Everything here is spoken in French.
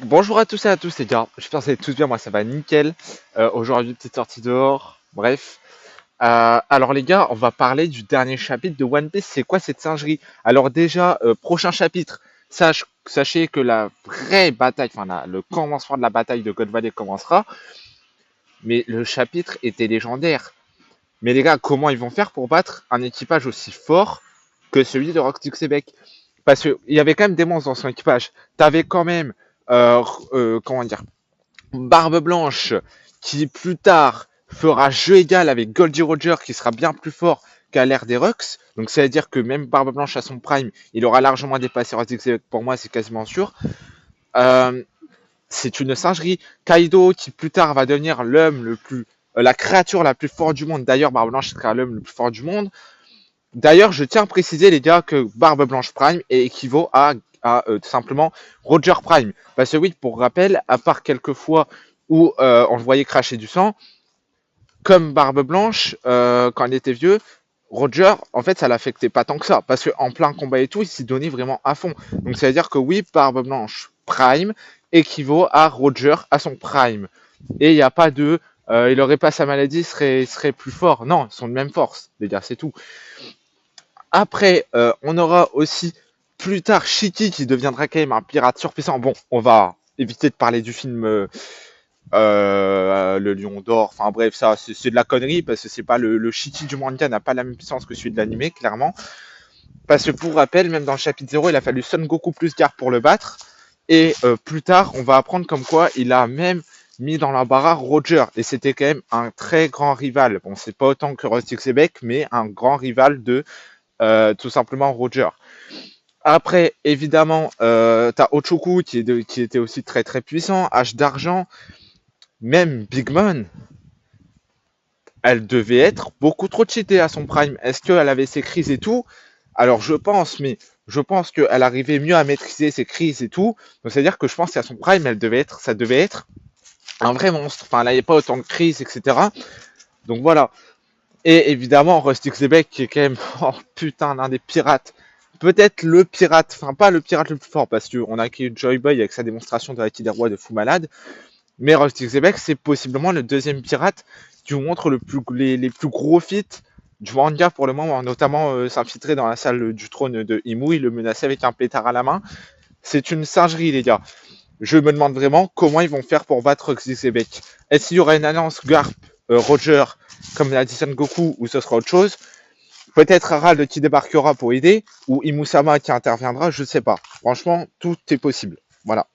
Bonjour à tous et à tous les gars, j'espère que vous allez tous bien, moi ça va nickel. Aujourd'hui petite sortie dehors, bref. Alors les gars, on va parler du dernier chapitre de One Piece, c'est quoi cette singerie? Alors déjà, prochain chapitre, sachez que la vraie bataille, le commencement de la bataille de God Valley commencera, mais le chapitre était légendaire. Mais les gars, comment ils vont faire pour battre un équipage aussi fort que celui de Rock Québec? Parce qu'il y avait quand même des monstres dans son équipage. T'avais quand même, comment dire, Barbe Blanche, qui plus tard fera jeu égal avec Goldie Roger, qui sera bien plus fort qu'à l'ère des Rux. Donc ça veut dire que même Barbe Blanche à son prime, il aura largement dépassé Razix. Pour moi, c'est quasiment sûr. Euh, c'est une singerie. Kaido, qui plus tard va devenir l'homme le plus, la créature la plus forte du monde. D'ailleurs, Barbe Blanche sera l'homme le plus fort du monde. D'ailleurs, je tiens à préciser, les gars, que Barbe Blanche Prime équivaut à tout simplement Roger Prime. Parce que oui, pour rappel, à part quelques fois où on le voyait cracher du sang, comme Barbe Blanche, quand il était vieux, Roger, en fait, ça l'affectait pas tant que ça. Parce qu'en plein combat et tout, il s'y donnait vraiment à fond. Donc ça veut dire que oui, Barbe Blanche Prime équivaut à Roger à son Prime. Et il n'y a pas de... il aurait pas sa maladie, il serait plus fort. Non, ils sont de même force, les gars, c'est tout. Après, on aura aussi plus tard Shiki qui deviendra quand même un pirate surpuissant. Bon, on va éviter de parler du film Le Lion d'Or. Enfin bref, ça c'est de la connerie parce que c'est pas le Shiki du manga n'a pas la même puissance que celui de l'animé, clairement. Parce que pour rappel, même dans le chapitre 0, il a fallu Son Goku plus Garp pour le battre. Et plus tard, on va apprendre comme quoi il a même mis dans l'embarras Roger. Et c'était quand même un très grand rival. Bon, c'est pas autant que Rusty Xebec, mais un grand rival de tout simplement Roger. Après, évidemment, t'as Ochoku qui était aussi très très puissant, H d'argent, même Big Mom, elle devait être beaucoup trop cheatée à son prime. Est-ce qu'elle avait ses crises et tout? Alors je pense, mais je pense qu'elle arrivait mieux à maîtriser ses crises et tout. Donc c'est-à-dire que je pense qu'à son prime, ça devait être un vrai monstre. Enfin, elle n'avait pas autant de crises, etc. Donc voilà. Et évidemment, Rusty Zebek qui est quand même, oh putain, l'un des pirates. Peut-être le pirate, enfin pas le pirate le plus fort, parce qu'on a acquis Joy Boy avec sa démonstration de l'acquis des rois de fou malade. Mais Rusty Zebek, c'est possiblement le deuxième pirate qui vous montre les plus gros feats du manga pour le moment, notamment s'infiltrer dans la salle du trône de Imou, il le menaçait avec un pétard à la main. C'est une singerie, les gars. Je me demande vraiment comment ils vont faire pour battre Zebek. Est-ce qu'il y aura une alliance Garp, Roger, comme l'a dit Son Goku, ou ce sera autre chose? Peut-être Harald qui débarquera pour aider, ou Imusama qui interviendra, je sais pas. Franchement, tout est possible. Voilà.